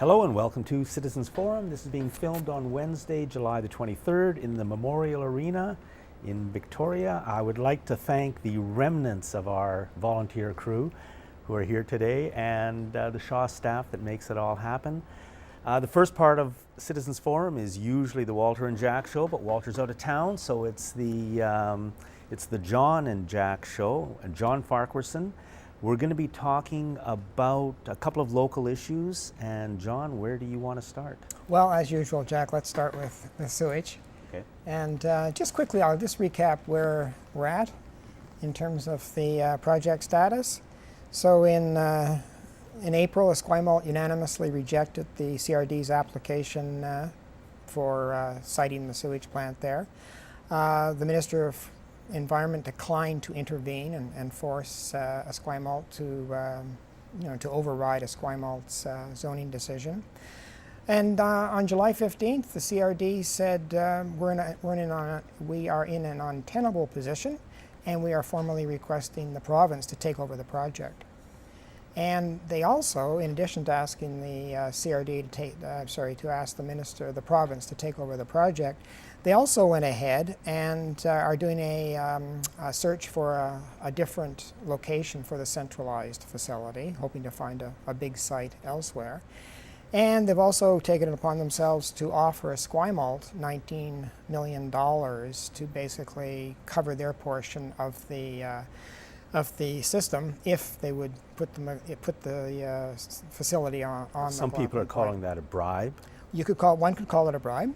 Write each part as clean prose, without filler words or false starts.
Hello and welcome to Citizens Forum. This is being filmed on Wednesday, July the 23rd in the Memorial Arena in Victoria. I would like to thank the remnants of our volunteer crew who are here today and the Shaw staff that makes it all happen. The first part of Citizens Forum is usually the Walter and Jack show, but Walter's out of town, so it's the John and Jack show, and John Farquharson. We're going to be talking about a couple of local issues, and John, where do you want to start? Well, as usual, Jack, let's start with the sewage. Okay. And just quickly, I'll just recap where we're at in terms of the project status. So in April, Esquimalt unanimously rejected the CRD's application for siting the sewage plant there. The Minister of Environment declined to intervene and force Esquimalt to override Esquimalt's zoning decision. And on July 15th, the CRD said we are in an untenable position, and we are formally requesting the province to take over the project. And they also, in addition to asking the CRD to ask the province to take over the project, they also went ahead and are doing a search for a different location for the centralized facility, hoping to find a big site elsewhere. And they've also taken it upon themselves to offer Esquimalt $19 million to basically cover their portion of the system if they would put the facility on. Some people are calling that a bribe. One could call it a bribe.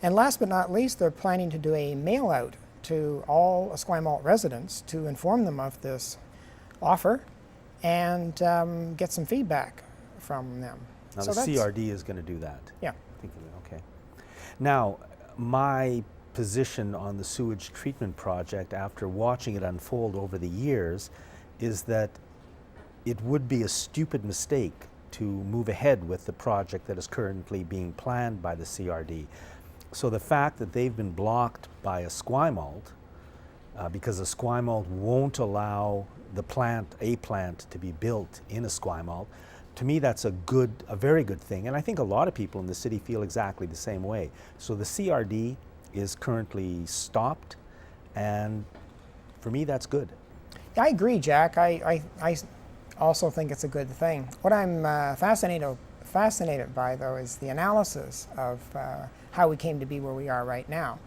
And last but not least, they're planning to do a mail out to all Esquimalt residents to inform them of this offer and get some feedback from them. Now the CRD is going to do that. Yeah. Okay. Now, my position on the sewage treatment project after watching it unfold over the years is that it would be a stupid mistake to move ahead with the project that is currently being planned by the CRD. So the fact that they've been blocked by Esquimalt because Esquimalt won't allow a plant to be built in Esquimalt, to me that's a very good thing. And I think a lot of people in the city feel exactly the same way. So the CRD is currently stopped, and for me that's good. I agree, Jack. I also think it's a good thing. What I'm fascinated by, though, is the analysis of how we came to be where we are right now.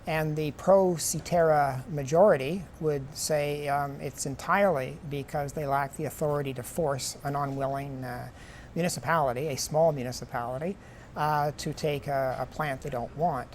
And the pro-CETERA majority would say it's entirely because they lack the authority to force an unwilling municipality, a small municipality, to take a plant they don't want.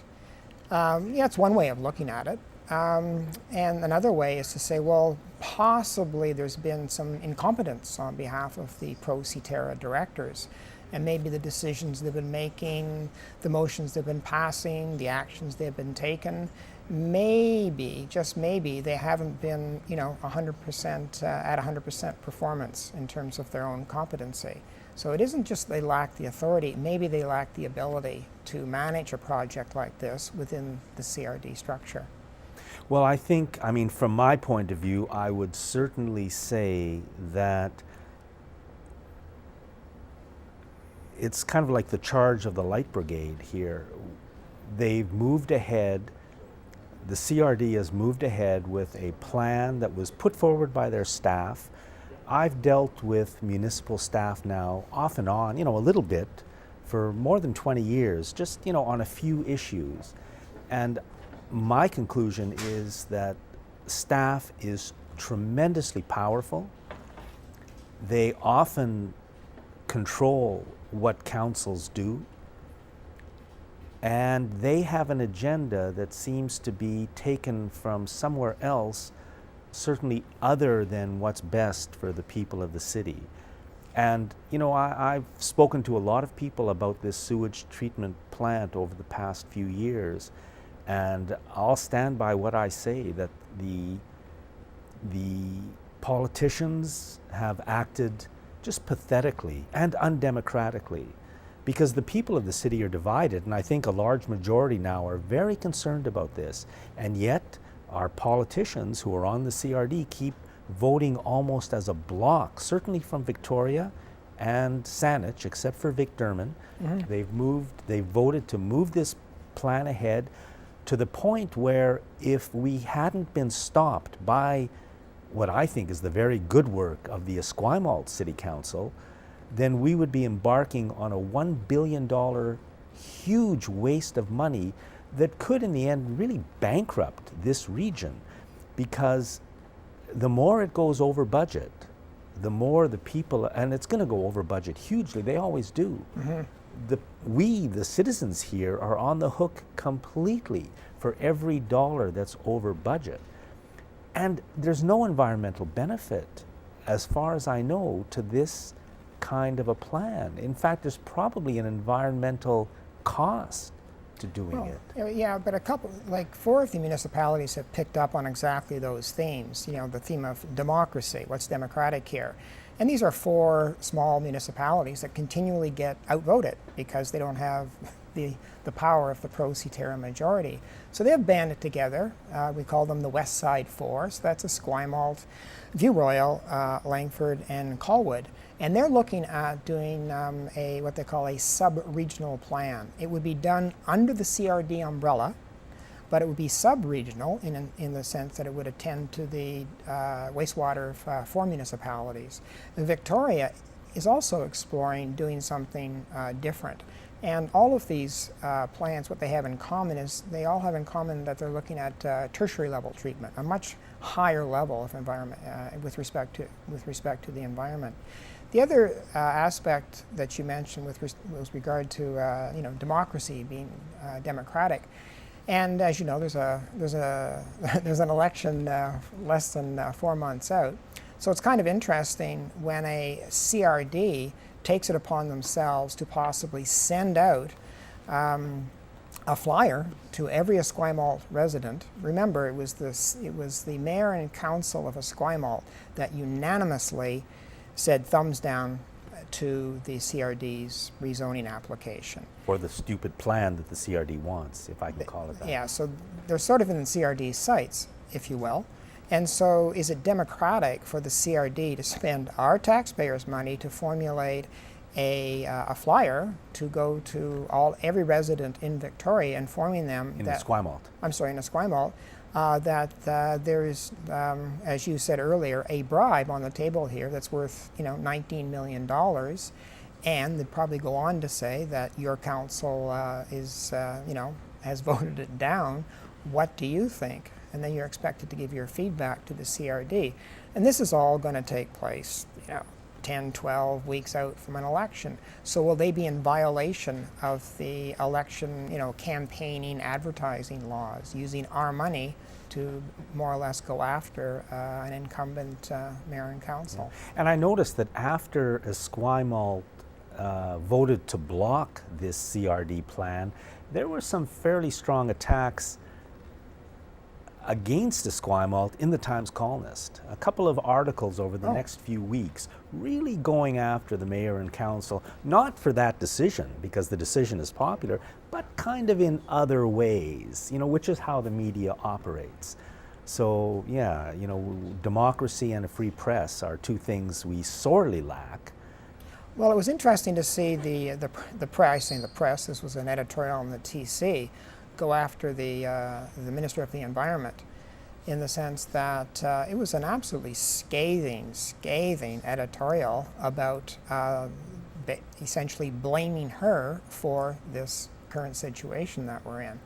It's one way of looking at it. And another way is to say, well, possibly there's been some incompetence on behalf of the pro-CETERA directors. And maybe the decisions they've been making, the motions they've been passing, the actions they've been taking, maybe, just maybe, they haven't been, 100% at 100% performance in terms of their own competency. So it isn't just they lack the authority, maybe they lack the ability to manage a project like this within the CRD structure. Well, from my point of view, I would certainly say that it's kind of like the charge of the Light Brigade here. They've moved ahead, the CRD has moved ahead with a plan that was put forward by their staff. I've dealt with municipal staff now off and on, a little bit, for more than 20 years, just, on a few issues. And my conclusion is that staff is tremendously powerful. They often control what councils do, and they have an agenda that seems to be taken from somewhere else, certainly other than what's best for the people of the city. And I've spoken to a lot of people about this sewage treatment plant over the past few years, and I'll stand by what I say, that the politicians have acted just pathetically and undemocratically, because the people of the city are divided, and I think a large majority now are very concerned about this. And yet our politicians who are on the CRD keep voting almost as a bloc, certainly from Victoria and Saanich, except for Vic Derman, they've voted to move this plan ahead to the point where if we hadn't been stopped by what I think is the very good work of the Esquimalt City Council, then we would be embarking on a $1 billion huge waste of money that could in the end really bankrupt this region, because the more it goes over budget, the more the people, and it's going to go over budget hugely, they always do. The citizens here, are on the hook completely for every dollar that's over budget. And there's no environmental benefit, as far as I know, to this kind of a plan. In fact, there's probably an environmental cost to doing it. Yeah, but a couple, like 4 of the municipalities have picked up on exactly those themes. You know, the theme of democracy, what's democratic here. And these are 4 small municipalities that continually get outvoted because they don't have the power of the pro-C Terra majority. So they've banded together. We call them the West Side 4. So that's Esquimalt, View Royal, Langford, and Colwood. And they're looking at doing what they call a sub-regional plan. It would be done under the CRD umbrella, but it would be sub-regional in the sense that it would attend to the wastewater of 4 municipalities. And Victoria is also exploring doing something different. And all of these plans, what they have in common is they all have in common that they're looking at tertiary level treatment, a much higher level of environment with respect to the environment. The other aspect that you mentioned with regard to democracy being democratic, and as you know, there's an election less than 4 months out. So it's kind of interesting when a CRD takes it upon themselves to possibly send out a flyer to every Esquimalt resident. Remember, it was the mayor and council of Esquimalt that unanimously said thumbs down to the CRD's rezoning application. Or the stupid plan that the CRD wants, if I can call it that. Yeah, so they're sort of in the CRD's sights, if you will. And so is it democratic for the CRD to spend our taxpayers' money to formulate a flyer to go to every resident in Victoria, informing them in that Esquimalt. I'm sorry, in Esquimalt, that there is, as you said earlier, a bribe on the table here that's worth $19 million, and they'd probably go on to say that your council has voted it down. What do you think? And then you're expected to give your feedback to the CRD. And this is all going to take place, 10, 12 weeks out from an election. So will they be in violation of the election, campaigning, advertising laws, using our money to more or less go after an incumbent mayor and council? And I noticed that after Esquimalt voted to block this CRD plan, there were some fairly strong attacks against Esquimalt in the Times-Colonist. A couple of articles over the next few weeks really going after the mayor and council, not for that decision, because the decision is popular, but kind of in other ways, which is how the media operates. So, yeah, democracy and a free press are 2 things we sorely lack. Well, it was interesting to see the press, this was an editorial in the TC, go after the Minister of the Environment, in the sense that it was an absolutely scathing editorial about essentially blaming her for this current situation that we're in.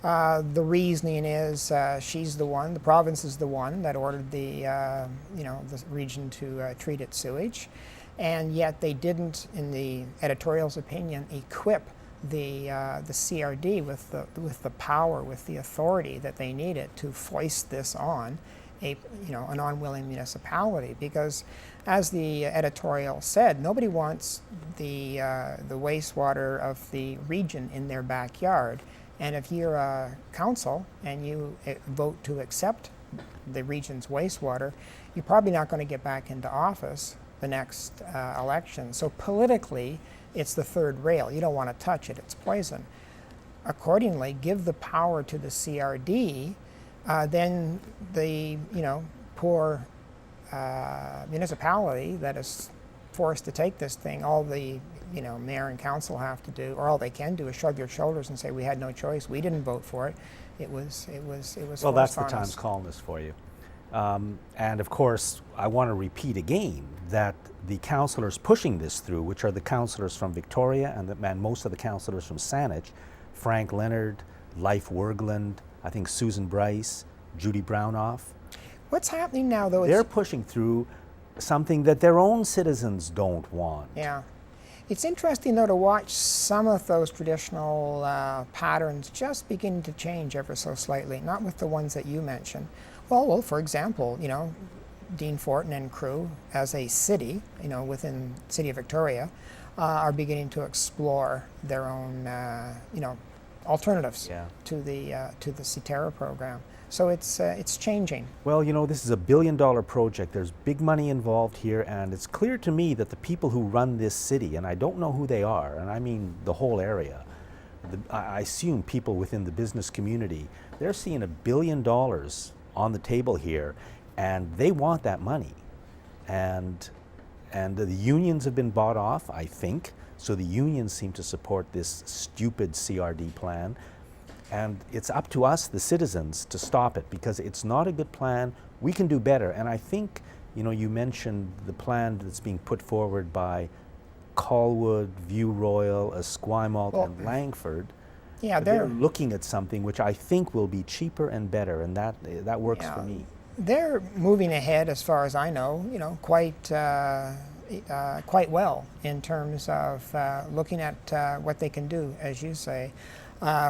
The reasoning is she's the province is the one that ordered the region to treat its sewage, and yet they didn't, in the editorial's opinion, equip the CRD with the power, with the authority that they needed to foist this on an unwilling municipality. Because, as the editorial said, nobody wants the wastewater of the region in their backyard. And if you're a council and you vote to accept the region's wastewater, you're probably not going to get back into office the next election. So politically, it's the third rail. You don't want to touch it. It's poison. Accordingly, give the power to the CRD, then the poor municipality that is forced to take this thing, all the mayor and council have to do, or all they can do, is shrug their shoulders and say, we had no choice. We didn't vote for it. It was Well, that's forced the on Times us. columnist for you. And of course, I want to repeat again that the councillors pushing this through, which are the councillors from Victoria and most of the councillors from Saanich, Frank Leonard, Leif Wergeland, I think Susan Bryce, Judy Brownoff, What's happening now, though? they're pushing through something that their own citizens don't want. Yeah. It's interesting, though, to watch some of those traditional patterns just beginning to change ever so slightly, not with the ones that you mentioned. Well, for example, Dean Fortin and crew, as a city, within the city of Victoria, are beginning to explore their own, alternatives Yeah. to the CITERA program. So it's changing. Well, this is a billion-dollar project. There's big money involved here, and it's clear to me that the people who run this city, and I don't know who they are, and I mean the whole area, I assume people within the business community, they're seeing $1 billion on the table here, and they want that money. And the unions have been bought off, I think, so the unions seem to support this stupid CRD plan. And it's up to us, the citizens, to stop it, because it's not a good plan. We can do better. And I think, you mentioned the plan that's being put forward by Colwood, View Royal, Esquimalt, and Langford. Yeah, they're looking at something which I think will be cheaper and better, and that works for me. They're moving ahead, as far as I know, quite well in terms of looking at what they can do, as you say,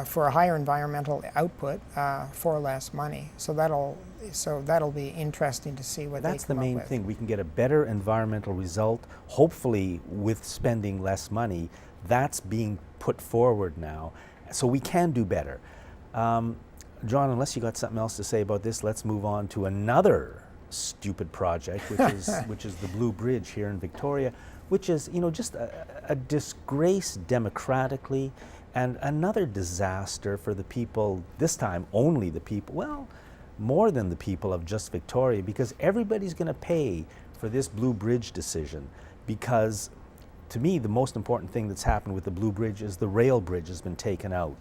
for a higher environmental output for less money. So that'll be interesting to see what That's they come the main up with. thing. We can get a better environmental result, hopefully with spending less money. That's being put forward now. So we can do better. John, unless you got something else to say about this, let's move on to another stupid project, which is the Blue Bridge here in Victoria, which is just a disgrace democratically, and another disaster for the people. This time, only the people. Well, more than the people of just Victoria, because everybody's going to pay for this Blue Bridge decision. Because, to me, the most important thing that's happened with the Blue Bridge is the rail bridge has been taken out.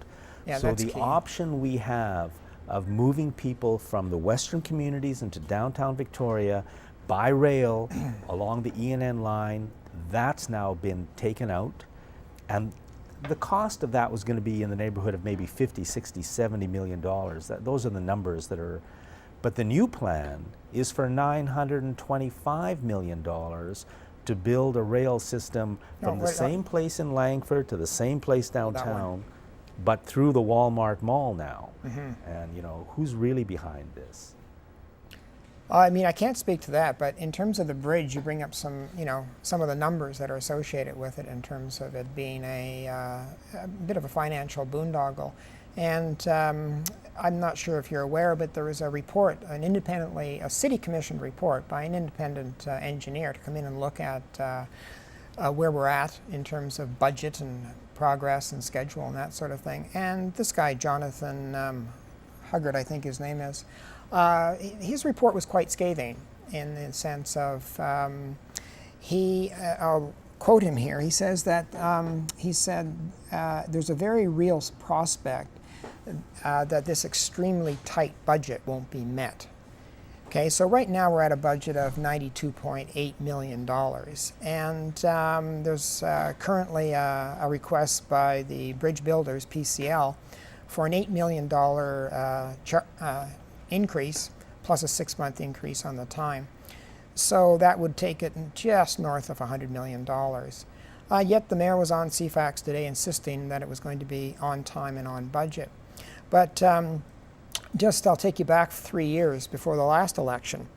Yeah, so that's the key. option we have of moving people from the western communities into downtown Victoria by rail along the ENN line, that's now been taken out. And the cost of that was going to be in the neighborhood of maybe 50, 60, 70 million dollars. Those are the numbers that are. But the new plan is for $925 million to build a rail system from the same place in Langford to the same place downtown, but through the Walmart Mall now. And who's really behind this? I mean, I can't speak to that, but in terms of the bridge, you bring up some of the numbers that are associated with it in terms of it being a bit of a financial boondoggle. And I'm not sure if you're aware, but there was a report, a city commissioned report by an independent engineer to come in and look at where we're at in terms of budget and progress and schedule and that sort of thing. And this guy, Jonathan Huggard, I think his name is, his report was quite scathing in the sense of I'll quote him here. He says that he said there's a very real prospect that this extremely tight budget won't be met. Okay, so right now we're at a budget of $92.8 million, and there's currently a request by the bridge builders, PCL, for an $8 million increase, plus a 6-month increase on the time. So that would take it just north of $100 million. Yet the mayor was on CFAX today insisting that it was going to be on time and on budget. But I'll take you back 3 years before the last election.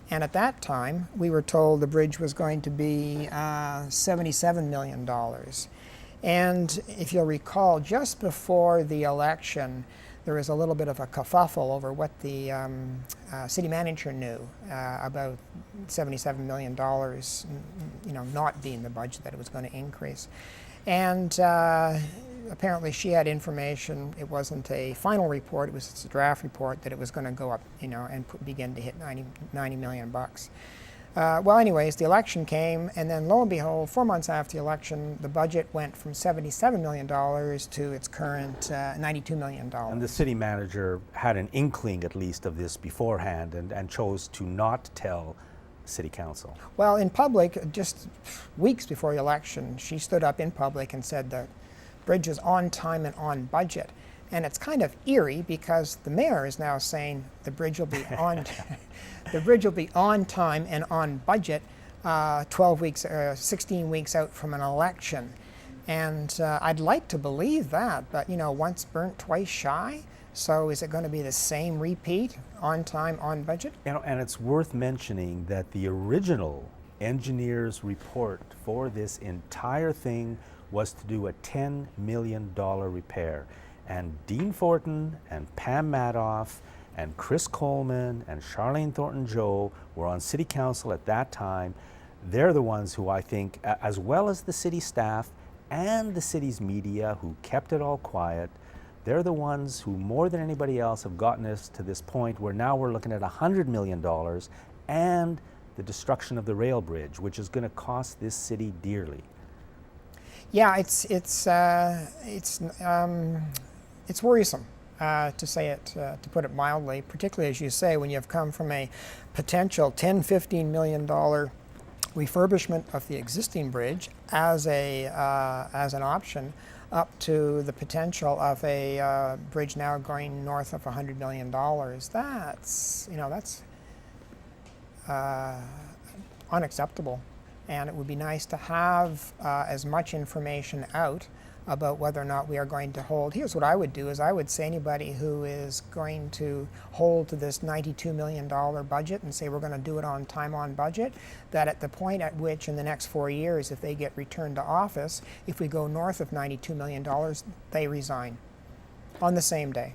And at that time, we were told the bridge was going to be $77 million. And if you'll recall, just before the election, there was a little bit of a kerfuffle over what the city manager knew about $77 million, not being the budget that it was going to increase. And apparently she had information. It wasn't a final report, it was a draft report that it was going to go up, and begin to hit $90 million bucks. Well, anyways, the election came, and then lo and behold, 4 months after the election, the budget went from $77 million to its current $92 million. And the city manager had an inkling, at least, of this beforehand and chose to not tell City Council. Well, in public, just weeks before the election, she stood up in public and said the bridge is on time and on budget. And it's kind of eerie because the mayor is now saying the bridge will be on the bridge will be on time and on budget 12 weeks, 16 weeks out from an election. And I'd like to believe that, but once burnt, twice shy. So is it going to be the same repeat, on time, on budget? And it's worth mentioning that the original engineer's report for this entire thing was to do a $10 million repair. And Dean Fortin and Pam Madoff and Chris Coleman and Charlene Thornton-Joe were on City Council at that time. They're the ones who I think, as well as the city staff and the city's media who kept it all quiet, they're the ones who more than anybody else have gotten us to this point where now we're looking at $100 million and the destruction of the rail bridge, which is going to cost this city dearly. Yeah, it's worrisome, to put it mildly, particularly as you say, when you've come from a potential $10–15 million refurbishment of the existing bridge as an option, up to the potential of a bridge now going north of $100 million. That's unacceptable, and it would be nice to have as much information out about whether or not we are going to hold. Here's what I would do, is I would say anybody who is going to hold to this $92 million budget and say we're going to do it on time, on budget, that at the point at which in the next 4 years, if they get returned to office, if we go north of $92 million, they resign on the same day.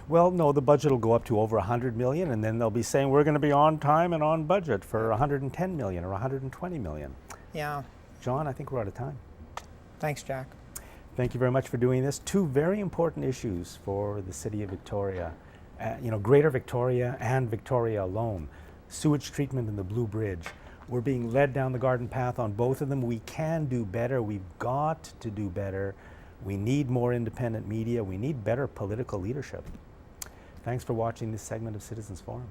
Well, no, the budget will go up to over $100 million, and then they'll be saying we're going to be on time and on budget for $110 million or $120 million. Yeah. John, I think we're out of time. Thanks, Jack. Thank you very much for doing this. Two very important issues for the city of Victoria, Greater Victoria and Victoria alone. Sewage treatment and the Blue Bridge. We're being led down the garden path on both of them. We can do better. We've got to do better. We need more independent media. We need better political leadership. Thanks for watching this segment of Citizens Forum.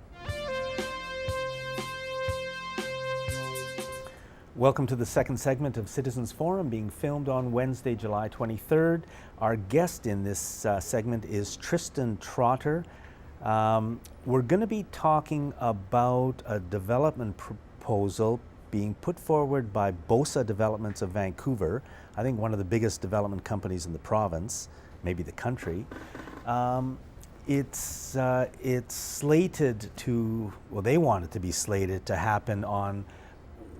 Welcome to the second segment of Citizens Forum, being filmed on Wednesday, July 23rd. Our guest in this segment is Tristan Trotter. We're going to be talking about a development proposal being put forward by Bosa Developments of Vancouver, I think one of the biggest development companies in the province, maybe the country. It's slated to, well, they want it to be slated to happen on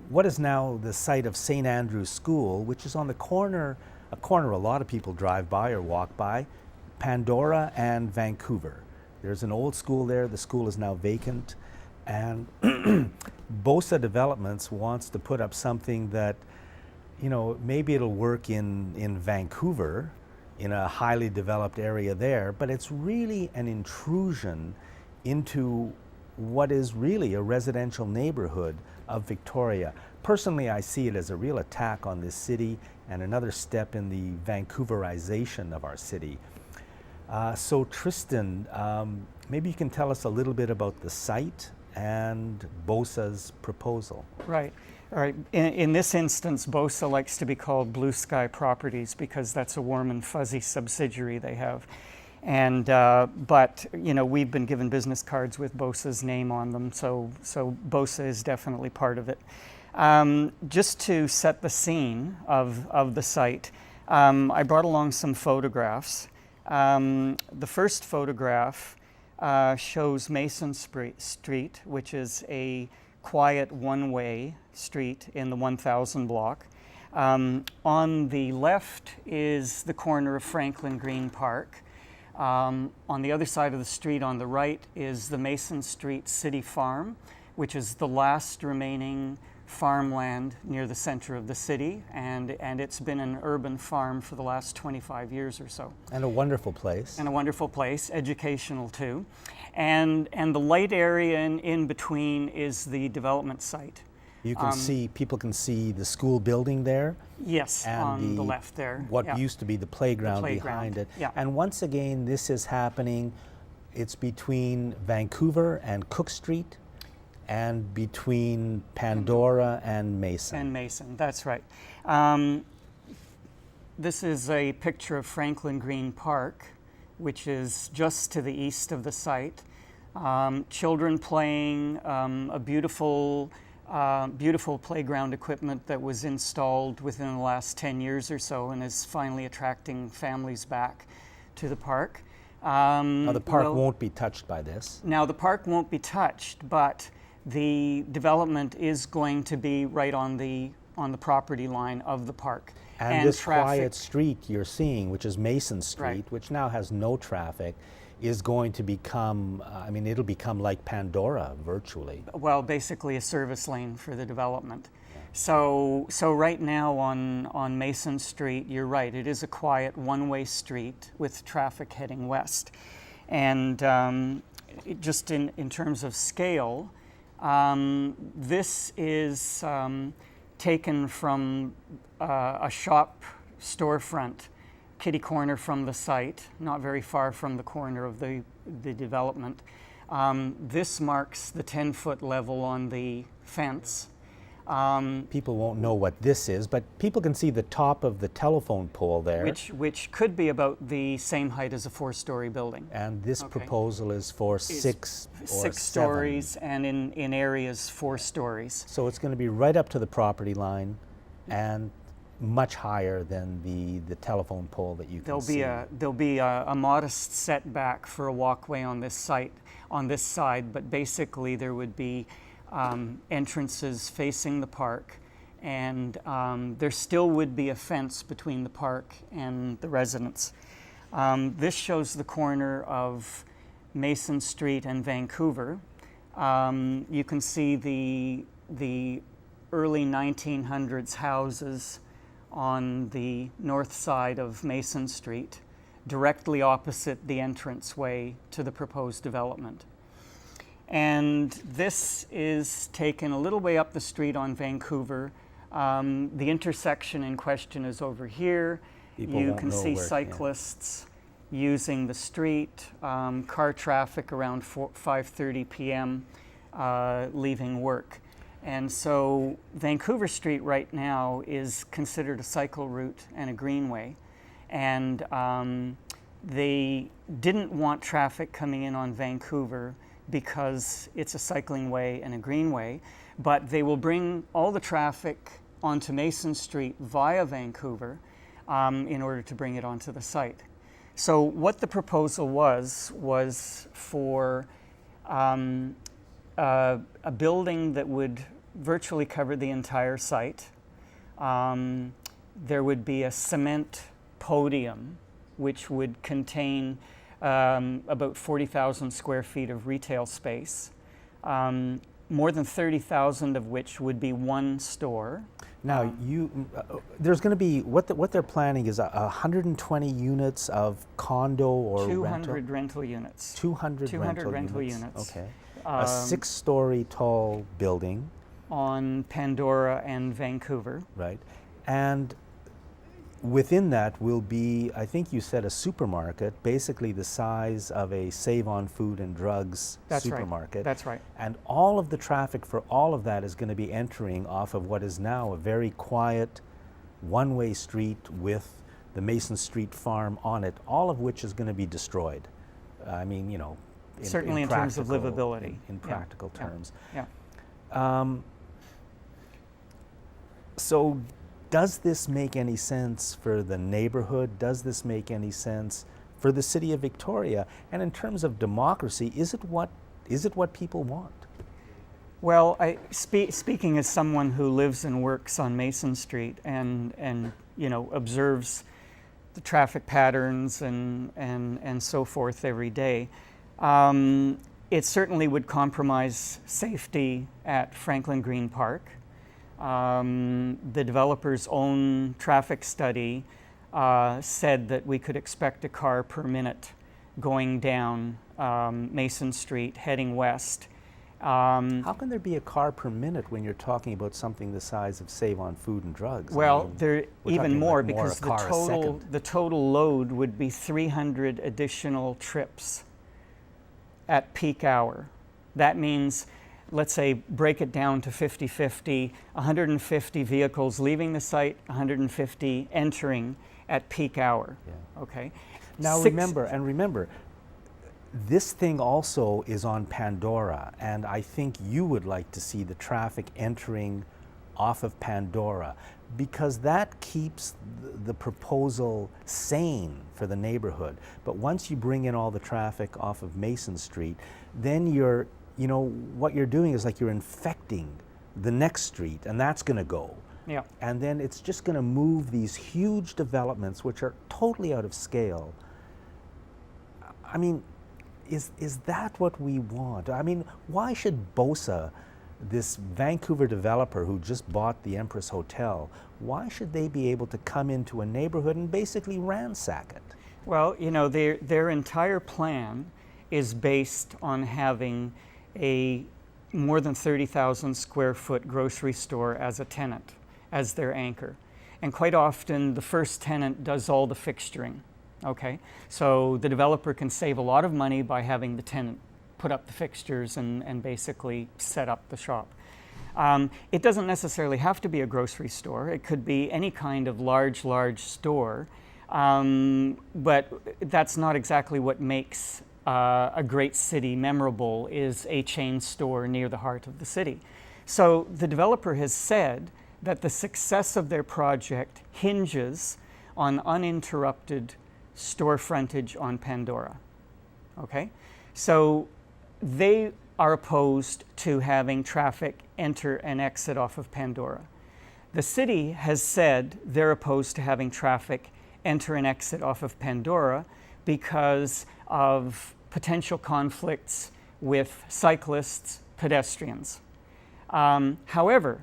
what is now the site of St. Andrew's School, which is on a corner a lot of people drive by or walk by, Pandora and Vancouver. There's an old school there. The school is now vacant, and Bosa Developments wants to put up something that, maybe it'll work in Vancouver, in a highly developed area there, but it's really an intrusion into what is really a residential neighborhood of Victoria. Personally, I see it as a real attack on this city and another step in the Vancouverization of our city. So Tristan, maybe you can tell us a little bit about the site and Bosa's proposal. Right. All right. In this instance, Bosa likes to be called Blue Sky Properties because that's a warm and fuzzy subsidiary they have. And but we've been given business cards with Bosa's name on them, so Bosa is definitely part of it. Just to set the scene of the site, I brought along some photographs. The first photograph shows Mason Street, which is a quiet one-way street in the 1000 block. On the left is the corner of Franklin Green Park. On the other side of the street on the right is the Mason Street City Farm, which is the last remaining farmland near the center of the city, and it's been an urban farm for the last 25 years or so. And a wonderful place. And a wonderful place, educational too. And the light area in between is the development site. You can see, people can see the school building there. Yes, And on the left there. What yeah. used to be the playground, playground, behind it. yeah. And once again, this is happening, it's between Vancouver and Cook Street, and between Pandora and Mason. And Mason, that's right. This is a picture of Franklin Green Park, which is just to the east of the site. Children playing, a beautiful playground equipment that was installed within the last 10 years or so and is finally attracting families back to the park. Now, the park won't be touched by this. Now, the park won't be touched, but the development is going to be right on the property line of the park. And this traffic, quiet street you're seeing, which is Mason Street, Right. which now has no traffic, is going to become, it'll become like Pandora virtually. well, basically a service lane for the development. So right now on Mason Street, you're right, it is a quiet one-way street with traffic heading west. And just in terms of scale, this is taken from a shop storefront, kitty corner from the site, not very far from the corner of the development. This marks the 10-foot level on the fence. People won't know what this is, but people can see the top of the telephone pole there. Which could be about the same height as a 4-story building. And this Okay. proposal is for six or 6 seven. stories, and in areas 4 stories. So it's going to be right up to the property line and much higher than the telephone pole that you can see. There'll be a modest setback for a walkway on this side, but basically there would be entrances facing the park, and there still would be a fence between the park and the residents. This shows the corner of Mason Street and Vancouver. You can see the early 1900s houses on the north side of Mason Street, directly opposite the entranceway to the proposed development. And this is taken a little way up the street on Vancouver. The intersection in question is over here. People You won't can know see where- yeah. cyclists using the street, car traffic around 5:30 p.m. Leaving work. And so Vancouver Street right now is considered a cycle route and a greenway. And they didn't want traffic coming in on Vancouver because it's a cycling way and a greenway, but they will bring all the traffic onto Mason Street via Vancouver in order to bring it onto the site. So what the proposal was for a building that would virtually cover the entire site. There would be a cement podium which would contain about 40,000 square feet of retail space, more than 30,000 of which would be one store. Now, there's going to be, what they're planning is 120 units of condo or 200 rental units. 200 rental units. Okay. A 6-story tall building. On Pandora and Vancouver. Right. And within that will be, I think you said, a supermarket, basically the size of a Save on Food and Drugs supermarket. That's right. And all of the traffic for all of that is going to be entering off of what is now a very quiet one-way street with the Mason Street farm on it, all of which is going to be destroyed. I mean, you know, certainly in terms of livability. In practical terms. Yeah. So does this make any sense for the neighborhood? Does this make any sense for the city of Victoria? And in terms of democracy, is it what people want? Well, speaking as someone who lives and works on Mason Street and you know, observes the traffic patterns and so forth every day, it certainly would compromise safety at Franklin Green Park. The developer's own traffic study said that we could expect a car per minute going down Mason Street, heading west. How can there be a car per minute when you're talking about something the size of Save on Food and Drugs? I Well, mean, there we're even talking more like more because a car a second. the total load would be 300 additional trips at peak hour. That means, let's say, break it down to 50-50, 150 vehicles leaving the site, 150 entering at peak hour. Yeah. Okay. Now Six- remember, this thing also is on Pandora, and I think you would like to see the traffic entering off of Pandora, because that keeps the proposal sane for the neighborhood. But once you bring in all the traffic off of Mason Street, then what you're doing is like you're infecting the next street, and that's going to go. Yeah. And then it's just going to move these huge developments, which are totally out of scale. I mean, is that what we want? I mean, why should BOSA, this Vancouver developer who just bought the Empress Hotel, why should they be able to come into a neighborhood and basically ransack it? Well, their entire plan is based on having a more than 30,000 square foot grocery store as a tenant, as their anchor. And quite often the first tenant does all the fixturing. Okay, so the developer can save a lot of money by having the tenant put up the fixtures and basically set up the shop. It doesn't necessarily have to be a grocery store. It could be any kind of large store, but that's not exactly what makes a great city memorable, is a chain store near the heart of the city. So the developer has said that the success of their project hinges on uninterrupted store frontage on Pandora. Okay? So they are opposed to having traffic enter and exit off of Pandora. The city has said they're opposed to having traffic enter and exit off of Pandora because of potential conflicts with cyclists, pedestrians. However,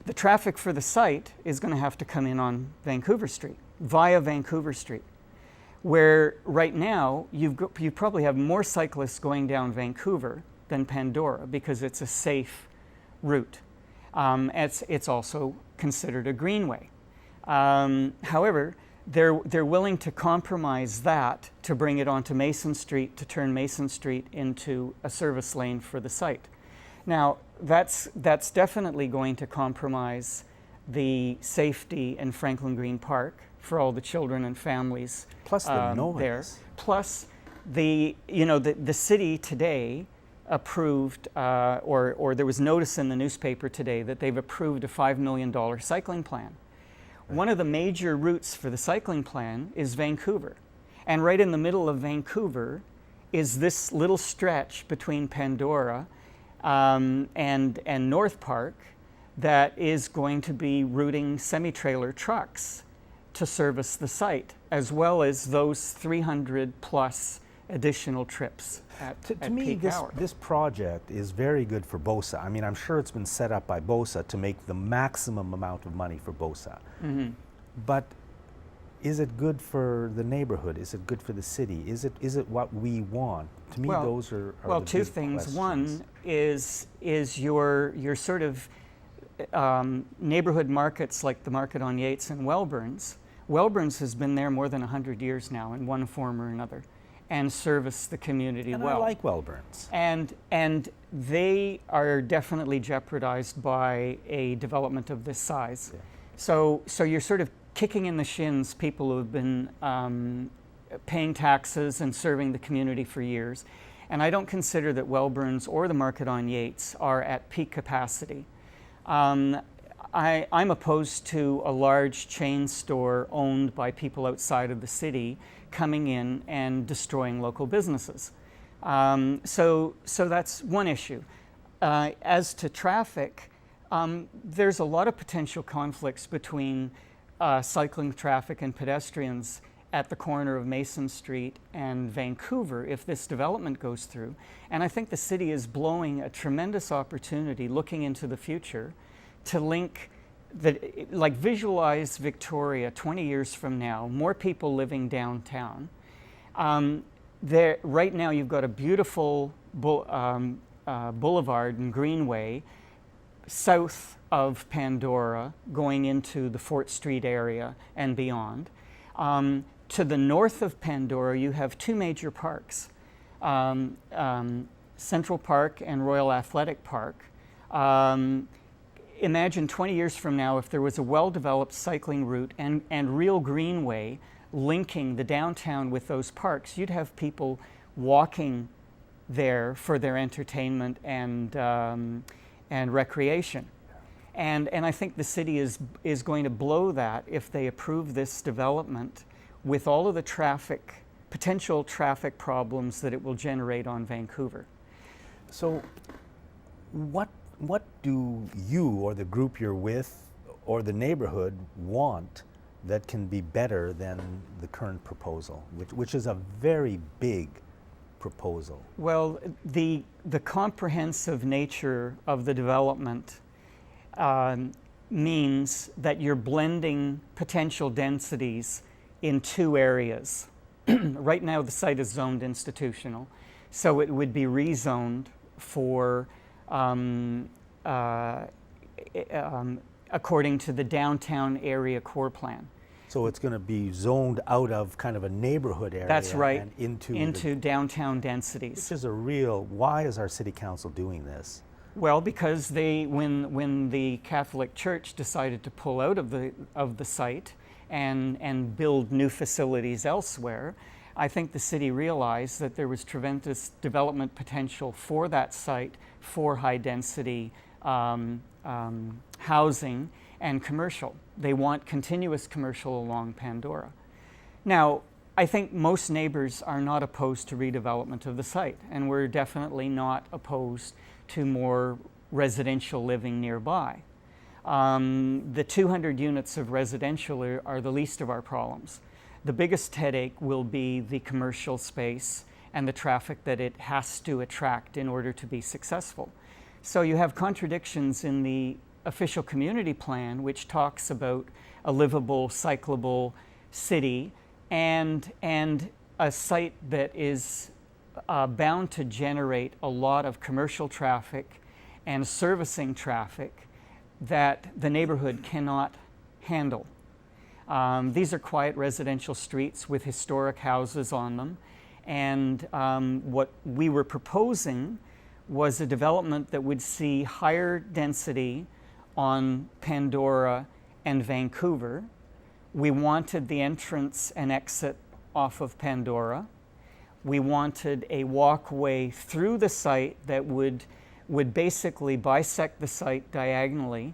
the traffic for the site is going to have to come in on Vancouver Street, via Vancouver Street, where right now you probably have more cyclists going down Vancouver than Pandora because it's a safe route. It's also considered a greenway. However, they're willing to compromise that to bring it onto Mason Street, to turn Mason Street into a service lane for the site. Now, that's definitely going to compromise the safety in Franklin Green Park for all the children and families. Plus the noise. There. Plus, the city today approved, or there was notice in the newspaper today that they've approved a $5 million cycling plan. Right. One of the major routes for the cycling plan is Vancouver. And right in the middle of Vancouver is this little stretch between Pandora and North Park that is going to be routing semi-trailer trucks to service the site, as well as those 300 plus additional trips at To me, peak hour. this project is very good for BOSA. I mean, I'm sure it's been set up by BOSA to make the maximum amount of money for BOSA. Mm-hmm. But is it good for the neighborhood? Is it good for the city? Is it what we want? To me, those are well, the two big things. questions. One is your sort of neighborhood markets like the Market on Yates and Wellburns. Wellburns has been there more than 100 years now in one form or another, and serviced the community And well. I like Wellburns. And they are definitely jeopardized by a development of this size. Yeah. So you're sort of kicking in the shins people who have been paying taxes and serving the community for years. And I don't consider that Wellburns or the Market on Yates are at peak capacity. I'm opposed to a large chain store owned by people outside of the city coming in and destroying local businesses. So that's one issue. As to traffic, there's a lot of potential conflicts between cycling traffic and pedestrians at the corner of Mason Street and Vancouver if this development goes through. And I think the city is blowing a tremendous opportunity looking into the future to link visualize Victoria 20 years from now, more people living downtown. there, right now you've got a beautiful boulevard and greenway south of Pandora going into the Fort Street area and beyond. To the north of Pandora, you have two major parks, Central Park and Royal Athletic Park. Imagine 20 years from now if there was a well-developed cycling route and real greenway linking the downtown with those parks. You'd have people walking there for their entertainment and recreation. And I think the city is going to blow that if they approve this development with all of the potential traffic problems that it will generate on Vancouver. So what do you or the group you're with or the neighborhood want that can be better than the current proposal, which is a very big proposal? Well, the comprehensive nature of the development means that you're blending potential densities in two areas. Right now the site is zoned institutional, so it would be rezoned for according to the downtown area core plan. So it's going to be zoned out of kind of a neighborhood area. That's right, and into downtown densities. Which is why is our city council doing this? Well, because when the Catholic Church decided to pull out of the site and build new facilities elsewhere, I think the city realized that there was tremendous development potential for that site for high density housing and commercial. They want continuous commercial along Pandora. Now, I think most neighbors are not opposed to redevelopment of the site, and we're definitely not opposed to more residential living nearby. The 200 units of residential are the least of our problems. The biggest headache will be the commercial space and the traffic that it has to attract in order to be successful. So you have contradictions in the official community plan, which talks about a livable, cyclable city and a site that is bound to generate a lot of commercial traffic and servicing traffic that the neighborhood cannot handle. These are quiet residential streets with historic houses on them, and what we were proposing was a development that would see higher density on Pandora and Vancouver. We wanted the entrance and exit off of Pandora. We wanted a walkway through the site that would basically bisect the site diagonally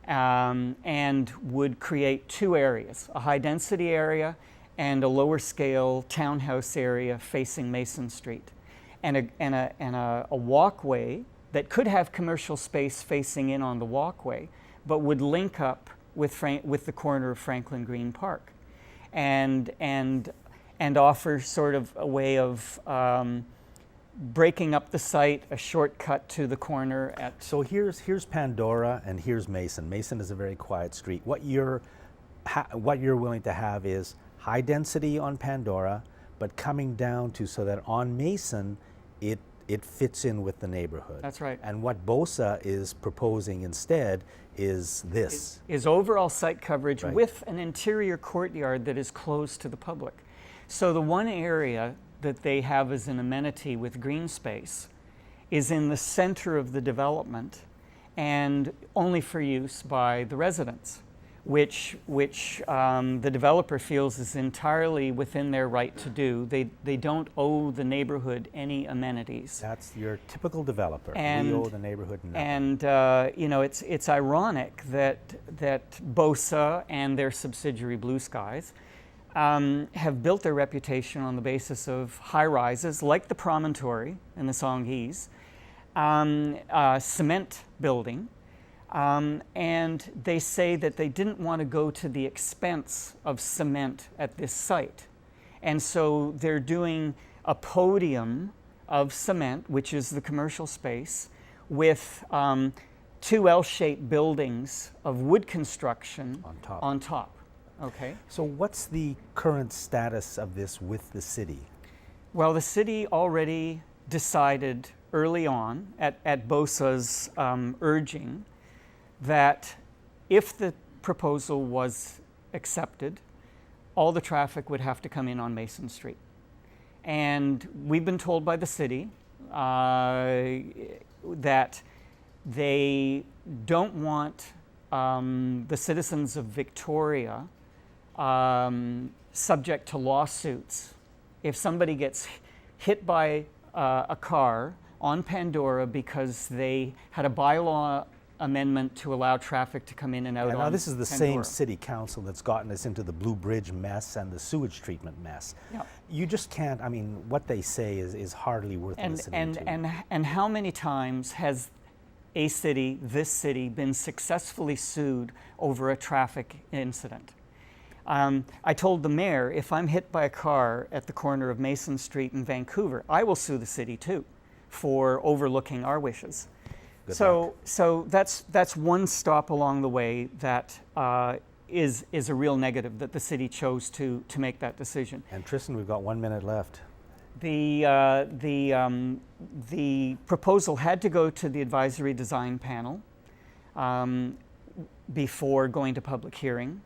and would create two areas, a high density area and a lower scale townhouse area facing Mason Street. And a walkway that could have commercial space facing in on the walkway, but would link up with the corner of Franklin Green Park, and offer sort of a way of breaking up the site, a shortcut to the corner at. So here's Pandora and here's Mason. Mason is a very quiet street. What you're willing to have is high density on Pandora, but coming down to so that on Mason it fits in with the neighborhood. That's right. And what BOSA is proposing instead is this. Is overall site coverage Right. with an interior courtyard that is closed to the public. So the one area that they have as an amenity with green space is in the center of the development and only for use by the residents, which the developer feels is entirely within their right to do. They don't owe the neighborhood any amenities. That's your typical developer. And- we owe the neighborhood nothing. And it's ironic that BOSA and their subsidiary Blue Skies have built their reputation on the basis of high rises like the Promontory in the Songhees, cement building, and they say that they didn't want to go to the expense of cement at this site. And so they're doing a podium of cement, which is the commercial space, with two L-shaped buildings of wood construction On top. Okay. So what's the current status of this with the city? Well, the city already decided early on, at BOSA's urging, that if the proposal was accepted, all the traffic would have to come in on Mason Street. And we've been told by the city that they don't want the citizens of Victoria subject to lawsuits. If somebody gets hit by a car on Pandora because they had a bylaw amendment to allow traffic to come in and out And on now this is the Pandora. same city council that's gotten us into the Blue Bridge mess and the sewage treatment mess. Yeah. You just can't, I mean, what they say is hardly worth listening to. And how many times has a city, this city, been successfully sued over a traffic incident? I told the mayor, if I'm hit by a car at the corner of Mason Street in Vancouver, I will sue the city too for overlooking our wishes. Good So, luck. so that's one stop along the way that is a real negative, that the city chose to make that decision. And Tristan, we've got 1 minute left. The proposal had to go to the advisory design panel before going to public hearing.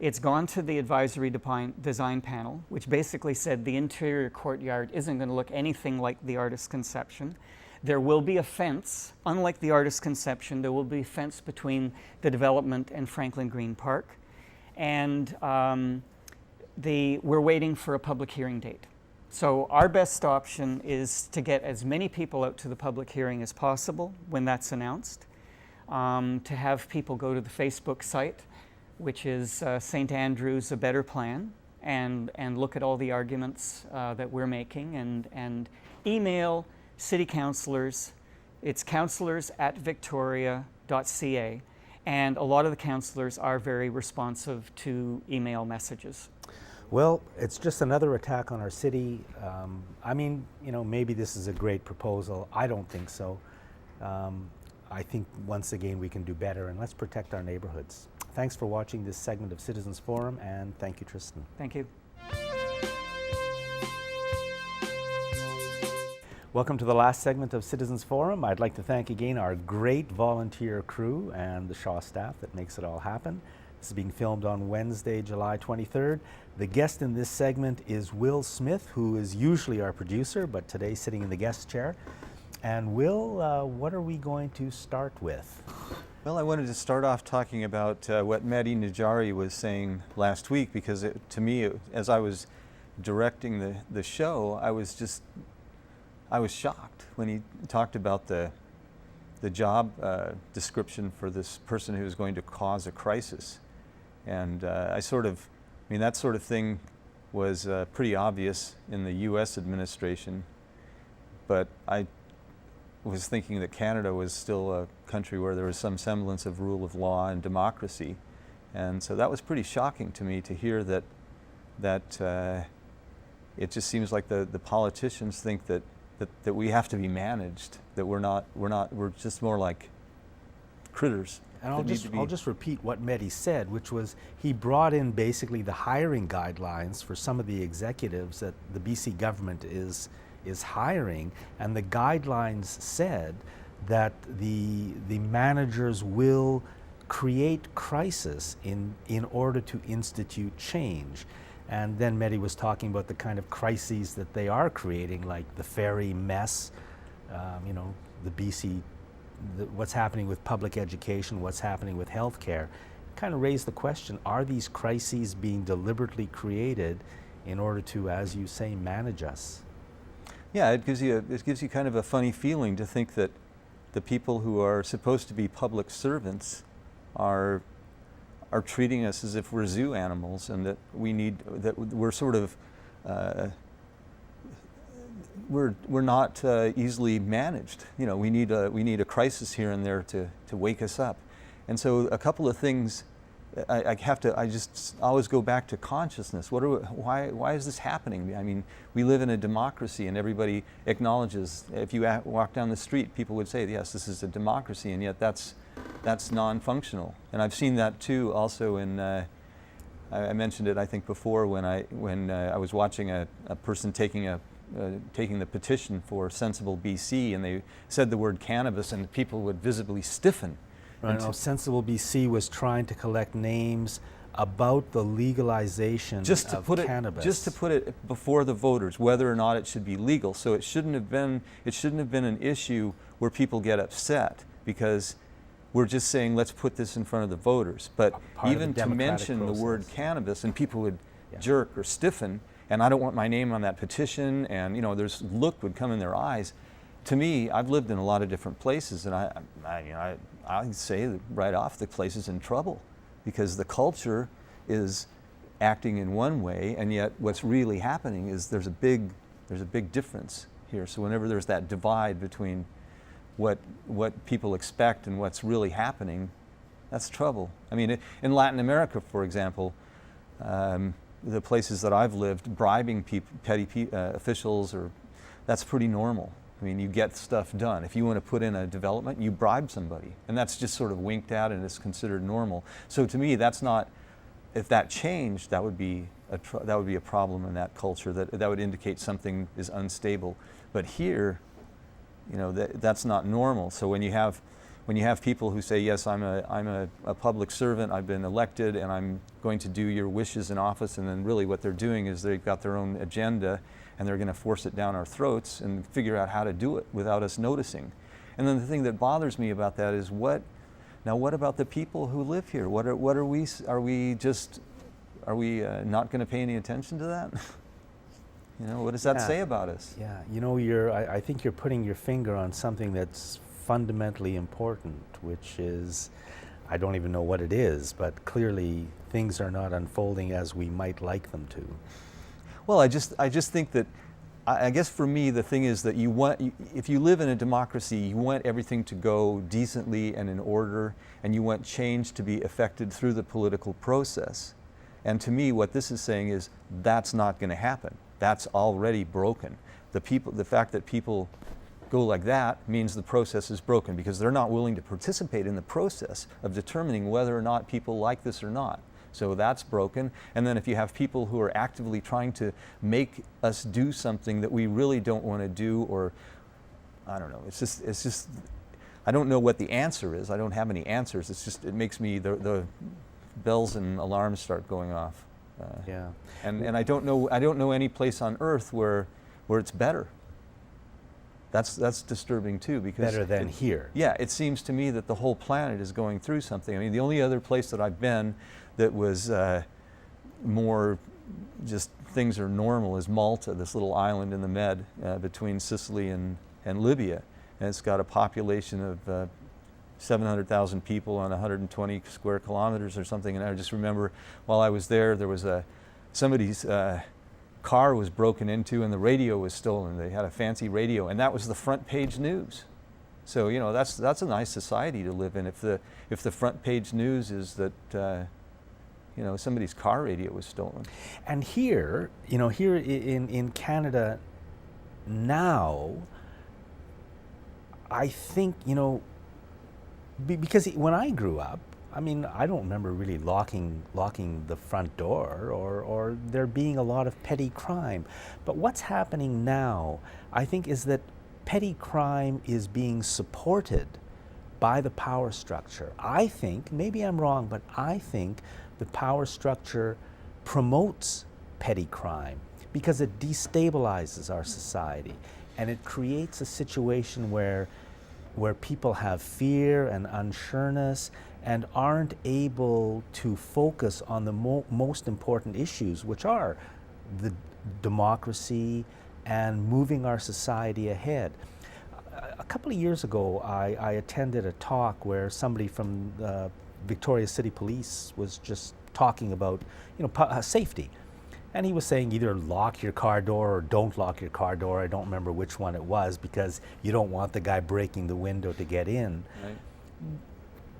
It's gone to the advisory design panel, which basically said the interior courtyard isn't going to look anything like the artist's conception. There will be a fence. Unlike the artist's conception, there will be a fence between the development and Franklin Green Park. And we're waiting for a public hearing date. So our best option is to get as many people out to the public hearing as possible when that's announced, to have people go to the Facebook site, which is St. Andrews A Better Plan, and look at all the arguments that we're making, and email city councillors. It's councillors@victoria.ca, and a lot of the councillors are very responsive to email messages. Well, it's just another attack on our city. I mean, you know, maybe this is a great proposal. I don't think so. I think once again we can do better, and let's protect our neighborhoods. Thanks for watching this segment of Citizens Forum, and thank you, Tristan. Thank you. Welcome to the last segment of Citizens Forum. I'd like to thank again our great volunteer crew and the Shaw staff that makes it all happen. This is being filmed on Wednesday, July 23rd. The guest in this segment is Will Smith, who is usually our producer, but today sitting in the guest chair. And Will, what are we going to start with? Well, I wanted to start off talking about what Mehdi Najari was saying last week, because to me, as I was directing the show, I was shocked when he talked about the job description for this person who was going to cause a crisis. And that sort of thing was pretty obvious in the U.S. administration, but I was thinking that Canada was still a country where there was some semblance of rule of law and democracy. And so that was pretty shocking to me to hear that it just seems like the politicians think that we have to be managed, that we're just more like critters. And I'll just repeat what Mehdi said, which was he brought in basically the hiring guidelines for some of the executives that the BC government is hiring, and the guidelines said that the managers will create crisis in order to institute change. And then Mehdi was talking about the kind of crises that they are creating, like the ferry mess, the BC, what's happening with public education, what's happening with healthcare. Kind of raised the question, are these crises being deliberately created in order to, as you say, manage us? Yeah, it gives you kind of a funny feeling to think that the people who are supposed to be public servants are treating us as if we're zoo animals, and that we're sort of we're not easily managed. You know, we need a crisis here and there to wake us up. And so a couple of things I just always go back to consciousness. Why is this happening? I mean, we live in a democracy, and everybody acknowledges. If you walk down the street, people would say, "Yes, this is a democracy," and yet that's non-functional. And I've seen that too. Also, I mentioned it, I think, before when I was watching a person taking a taking the petition for Sensible BC, and they said the word cannabis, and people would visibly stiffen. Right. Now, Sensible BC was trying to collect names about the legalization of cannabis. Just to put it before the voters, whether or not it should be legal. So it shouldn't have been an issue where people get upset because we're just saying let's put this in front of the voters. But even to mention the word cannabis, and people would jerk or stiffen, and I don't want my name on that petition, and there's look would come in their eyes. To me, I've lived in a lot of different places, and I say that right off the place is in trouble, because the culture is acting in one way, and yet what's really happening is there's a big difference here. So whenever there's that divide between what people expect and what's really happening, that's trouble. I mean, in Latin America, for example, the places that I've lived, bribing petty officials, that's pretty normal. I mean, you get stuff done. If you want to put in a development, you bribe somebody, and that's just sort of winked at and it's considered normal. So to me, that's not. If that changed, that would be a problem in that culture. That would indicate something is unstable. But here, that's not normal. So when you have people who say, yes, I'm a public servant, I've been elected, and I'm going to do your wishes in office, and then really what they're doing is they've got their own agenda, and they're going to force it down our throats and figure out how to do it without us noticing. And then the thing that bothers me about that is what about the people who live here? What are we not going to pay any attention to that? What does that say about us? Yeah, I think you're putting your finger on something that's fundamentally important, which is, I don't even know what it is, but clearly things are not unfolding as we might like them to. Well, I just think that, I guess for me, the thing is that if you live in a democracy, you want everything to go decently and in order, and you want change to be effected through the political process. And to me, what this is saying is that's not going to happen. That's already broken. The fact that people go like that means the process is broken, because they're not willing to participate in the process of determining whether or not people like this or not. So that's broken. And then if you have people who are actively trying to make us do something that we really don't want to do, or I don't know, it's just I don't know what the answer is. I don't have any answers. It makes me, the bells and alarms start going off. Yeah. And I don't know any place on earth where it's better. That's disturbing too, because better than here. Yeah, it seems to me that the whole planet is going through something. I mean, the only other place that I've been that was more just things are normal is Malta, this little island in the Med between Sicily and Libya, and it's got a population of 700,000 people on 120 square kilometers or something. And I just remember while I was there was somebody's car was broken into and the radio was stolen. They had a fancy radio, and that was the front page news. So that's a nice society to live in. If the front page news is that somebody's car radio was stolen. And here in Canada now, I think because when I grew up, I mean, I don't remember really locking the front door or there being a lot of petty crime. But what's happening now, I think, is that petty crime is being supported by the power structure. I think, maybe I'm wrong, but I think the power structure promotes petty crime because it destabilizes our society, and it creates a situation where people have fear and unsureness and aren't able to focus on the most important issues, which are the democracy and moving our society ahead. A couple of years ago, I attended a talk where somebody from Victoria City Police was just talking about safety. And he was saying either lock your car door or don't lock your car door. I don't remember which one it was, because you don't want the guy breaking the window to get in. Right.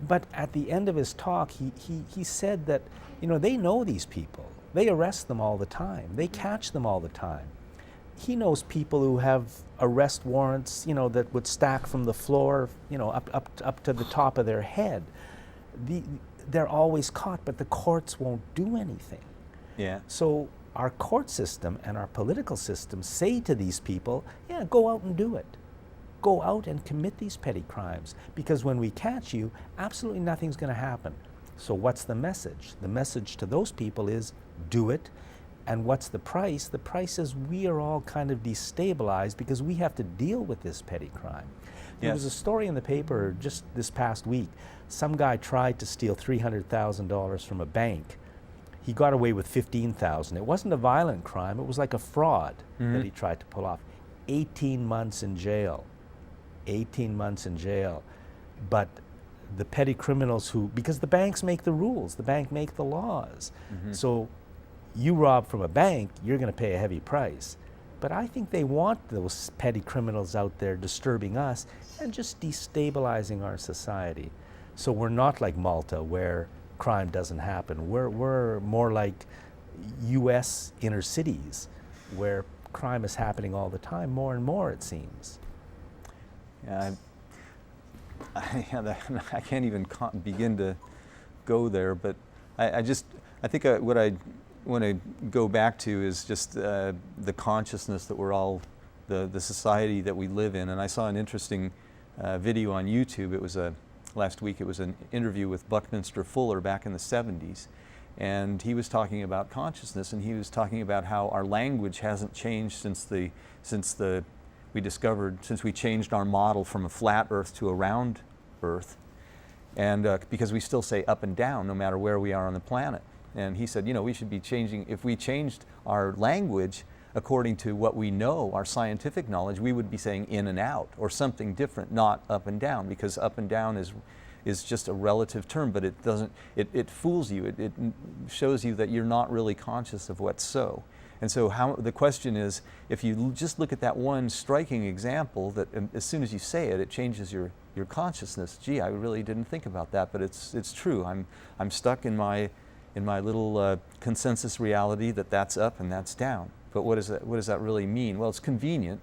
But at the end of his talk, he said that they know these people. They arrest them all the time. They catch them all the time. He knows people who have arrest warrants, that would stack from the floor, up to the top of their head. They're always caught, but the courts won't do anything. Yeah. So our court system and our political system say to these people, yeah, go out and do it. Go out and commit these petty crimes, because when we catch you, absolutely nothing's going to happen. So what's the message? The message to those people is do it. And what's the price? The price is we are all kind of destabilized because we have to deal with this petty crime. There was a story in the paper just this past week. Some guy tried to steal $300,000 from a bank. He got away with $15,000. It wasn't a violent crime. It was like a fraud that he tried to pull off. 18 months in jail. 18 months in jail. But the petty criminals who, because the banks make the rules, the bank make the laws. So you rob from a bank, you're going to pay a heavy price. But I think they want those petty criminals out there disturbing us and just destabilizing our society. So we're not like Malta, where crime doesn't happen. We're more like U.S. inner cities, where crime is happening all the time, more and more, it seems. Yeah, I can't even begin to go there, but I think what I want to go back to is just the consciousness that we're all, the society that we live in. And I saw an interesting video on YouTube. It was last week. It was an interview with Buckminster Fuller back in the 70s. And he was talking about consciousness, and he was talking about how our language hasn't changed since we changed our model from a flat Earth to a round Earth, and because we still say up and down no matter where we are on the planet. And he said, we should be changing, if we changed our language according to what we know, our scientific knowledge, we would be saying in and out, or something different, not up and down, because up and down is just a relative term, but it doesn't, it fools you. It shows you that you're not really conscious of what's so. And so the question is, if you just look at that one striking example, that as soon as you say it, it changes your consciousness. Gee, I really didn't think about that, but it's true. I'm stuck in my little consensus reality that's up and that's down. But what does that really mean? Well, it's convenient,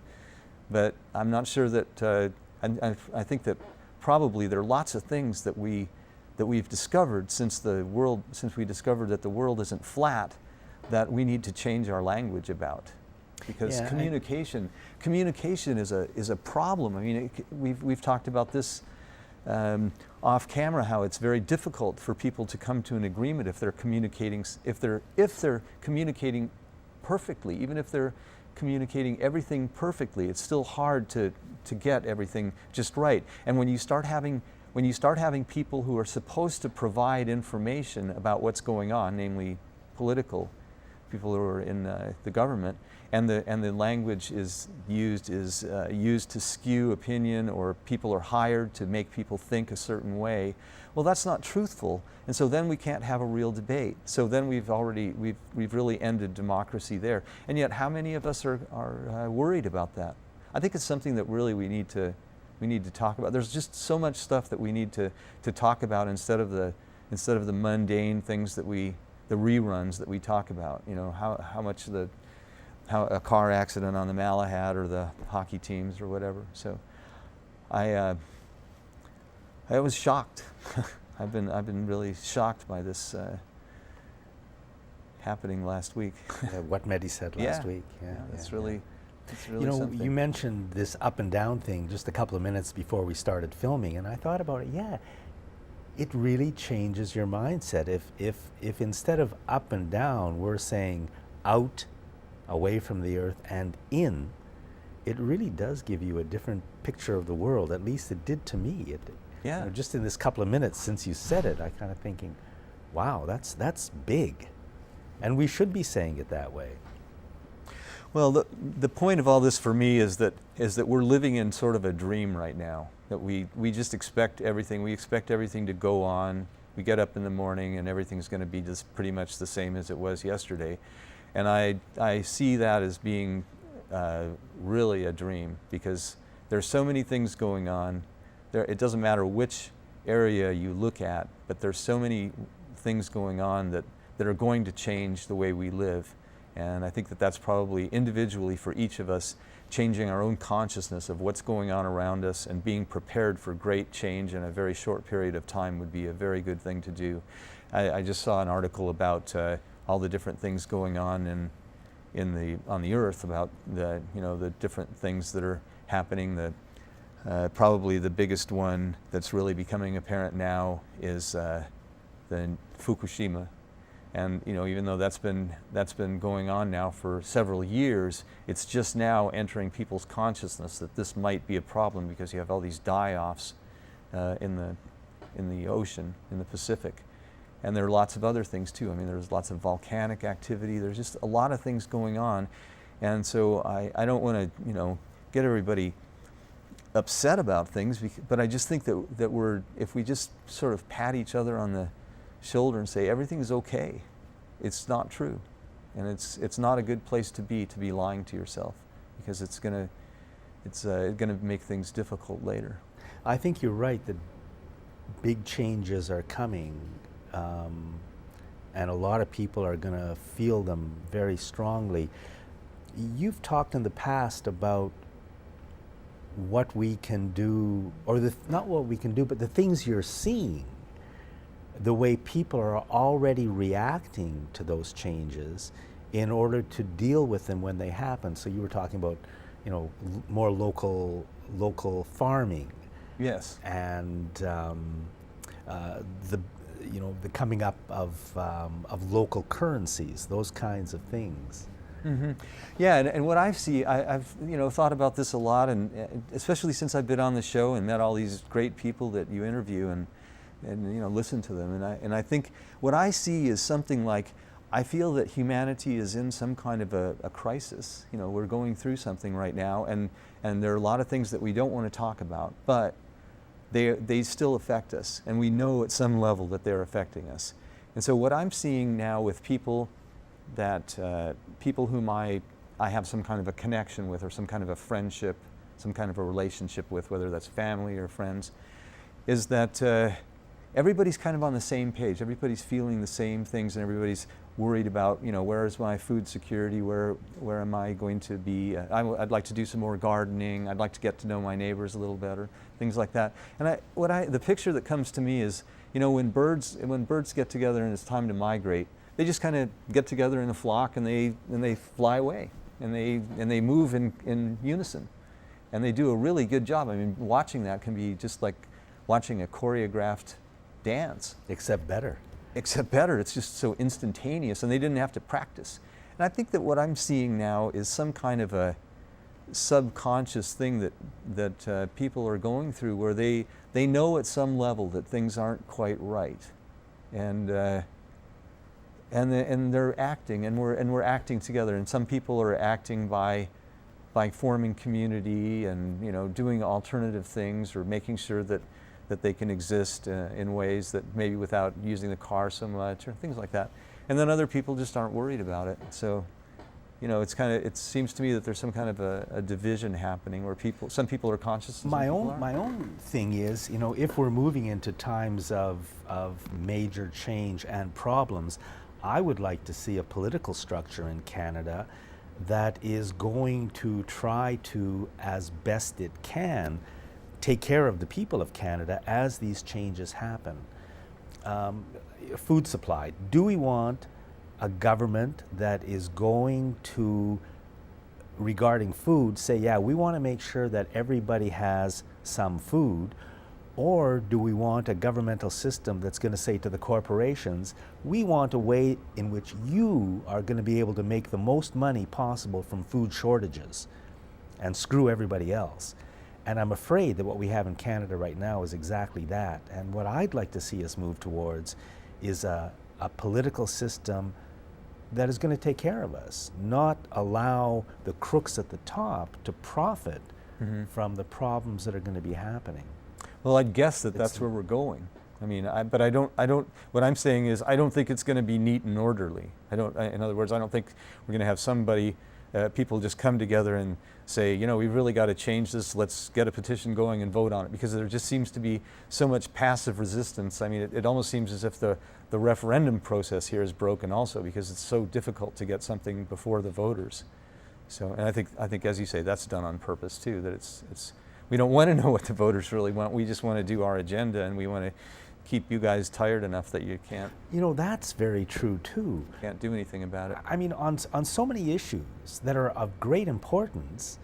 but I'm not sure that, I think that probably there are lots of things that we've discovered since we discovered that the world isn't flat, that we need to change our language about, because communication is a problem. I mean, we've talked about this off camera, how it's very difficult for people to come to an agreement if they're communicating perfectly. Even if they're communicating everything perfectly, it's still hard to get everything just right. And when you start having people who are supposed to provide information about what's going on, namely political people who are in the government, and the language is used to skew opinion, or people are hired to make people think a certain way, well, that's not truthful, and so then we can't have a real debate. So then we've really ended democracy there. And yet, how many of us are worried about that? I think it's something that really we need to talk about. There's just so much stuff that we need to talk about instead of the mundane things the reruns that we talk about. How a car accident on the Malahad or the hockey teams or whatever. So I was shocked. I've been really shocked by this happening last week. What Mehdi said last week. It's really something. You mentioned this up and down thing just a couple of minutes before we started filming, and I thought about it. Yeah, it really changes your mindset. If instead of up and down, we're saying out, away from the earth, and in, it really does give you a different picture of the world. At least it did to me. Just in this couple of minutes since you said it, I kind of thinking, wow, that's big. And we should be saying it that way. Well, the point of all this for me is that we're living in sort of a dream right now, that we just expect everything. We expect everything to go on. We get up in the morning and everything's going to be just pretty much the same as it was yesterday. And I see that as being really a dream, because there's so many things going on. It doesn't matter which area you look at, but there's so many things going on that are going to change the way we live. And I think that that's probably individually for each of us, changing our own consciousness of what's going on around us and being prepared for great change in a very short period of time would be a very good thing to do. I just saw an article about all the different things going on on the earth about the the different things that are happening. Probably the biggest one that's really becoming apparent now is the Fukushima. And even though that's been going on now for several years, it's just now entering people's consciousness that this might be a problem, because you have all these die-offs in the ocean, in the Pacific. And there are lots of other things too. I mean, there's lots of volcanic activity. There's just a lot of things going on. And so I don't want to get everybody upset about things, but I just think that if we just sort of pat each other on the shoulder and say everything's okay, it's not true, and it's not a good place to be lying to yourself, because it's gonna make things difficult later. I think you're right that big changes are coming, and a lot of people are going to feel them very strongly. You've talked in the past about what we can do, or not what we can do, but the things you're seeing, the way people are already reacting to those changes in order to deal with them when they happen. So you were talking about, more local farming. Yes. And the coming up of local currencies, those kinds of things. Mm-hmm. Yeah, and what I've thought about this a lot, and especially since I've been on the show and met all these great people that you interview and listen to them, and I think what I see is something like, I feel that humanity is in some kind of a crisis. We're going through something right now, and there are a lot of things that we don't want to talk about, but they still affect us, and we know at some level that they're affecting us. And so what I'm seeing now with people whom I have some kind of a connection with, or some kind of a friendship, some kind of a relationship with, whether that's family or friends, is that everybody's kind of on the same page. Everybody's feeling the same things, and everybody's worried about, where is my food security? Where am I going to be? I'd like to do some more gardening. I'd like to get to know my neighbors a little better, things like that. And the picture that comes to me is, when birds get together and it's time to migrate, they just kind of get together in a flock, and they fly away, and they move in unison, and they do a really good job. I mean, watching that can be just like watching a choreographed dance. Except better. It's just so instantaneous, and they didn't have to practice. And I think that what I'm seeing now is some kind of a subconscious thing that people are going through, where they know at some level that things aren't quite right, and they're acting, and we're acting together. And some people are acting by forming community, and doing alternative things, or making sure that they can exist in ways that maybe without using the car so much, or things like that. And then other people just aren't worried about it. So, it seems to me that there's some kind of a division happening, where some people are conscious. My own thing is, if we're moving into times of major change and problems, I would like to see a political structure in Canada that is going to try to, as best it can, take care of the people of Canada as these changes happen. Food supply. Do we want a government that is going to, regarding food, say, yeah, we want to make sure that everybody has some food? Or do we want a governmental system that's going to say to the corporations, we want a way in which you are going to be able to make the most money possible from food shortages, and screw everybody else? And I'm afraid that what we have in Canada right now is exactly that. And what I'd like to see us move towards is a political system that is going to take care of us, not allow the crooks at the top to profit from the problems that are going to be happening. Well, I'd guess that's where we're going. I mean, but I don't. What I'm saying is, I don't think it's going to be neat and orderly. In other words, I don't think we're going to have somebody, people just come together and say, we've really got to change this. Let's get a petition going and vote on it, because there just seems to be so much passive resistance. I mean, it almost seems as if the referendum process here is broken also, because it's so difficult to get something before the voters. So, and I think, as you say, that's done on purpose too. That it's we don't want to know what the voters really want. We just want to do our agenda, and we want to keep you guys tired enough that you can't That's very true too. do anything about it. I mean, on so many issues that are of great importance,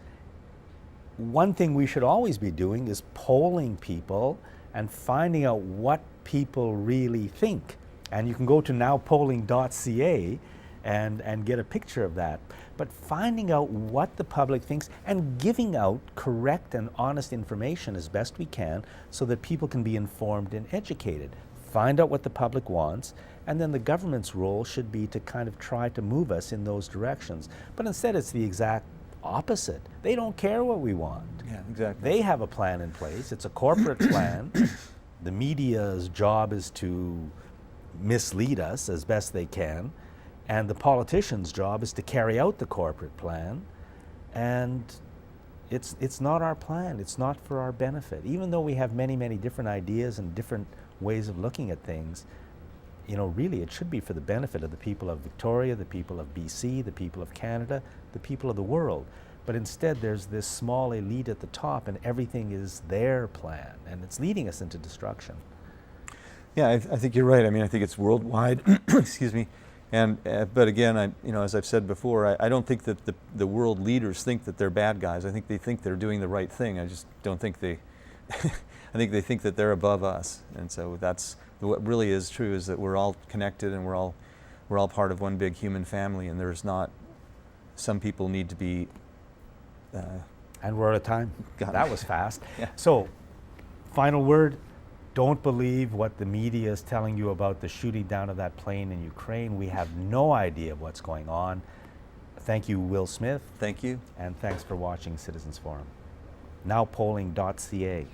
one thing we should always be doing is polling people and finding out what people really think. And you can go to nowpolling.ca and get a picture of that. But finding out what the public thinks and giving out correct and honest information as best we can so that people can be informed and educated. Find out what the public wants, and then the government's role should be to kind of try to move us in those directions. But instead it's the exact opposite. They don't care what we want. Yeah, exactly. They have a plan in place. It's a corporate plan. The media's job is to mislead us as best they can, and the politician's job is to carry out the corporate plan. And it's not our plan. It's not for our benefit. Even though we have many, many different ideas and different ways of looking at things, really it should be for the benefit of the people of Victoria, the people of BC, the people of Canada, the people of the world. But instead there's this small elite at the top and everything is their plan, and it's leading us into destruction. Yeah, I think you're right. I mean, I think it's worldwide. Excuse me. And but again, as I've said before, I don't think that the world leaders think that they're bad guys. I think they think they're doing the right thing. I just don't think they. I think they think that they're above us, and so that's what really is true. Is that we're all connected and we're all part of one big human family, and there's not. Some people need to be. And we're out of time. Got it. That was fast. Yeah. So, final word. Don't believe what the media is telling you about the shooting down of that plane in Ukraine. We have no idea what's going on. Thank you, Will Smith. Thank you. And thanks for watching Citizens Forum. Nowpolling.ca.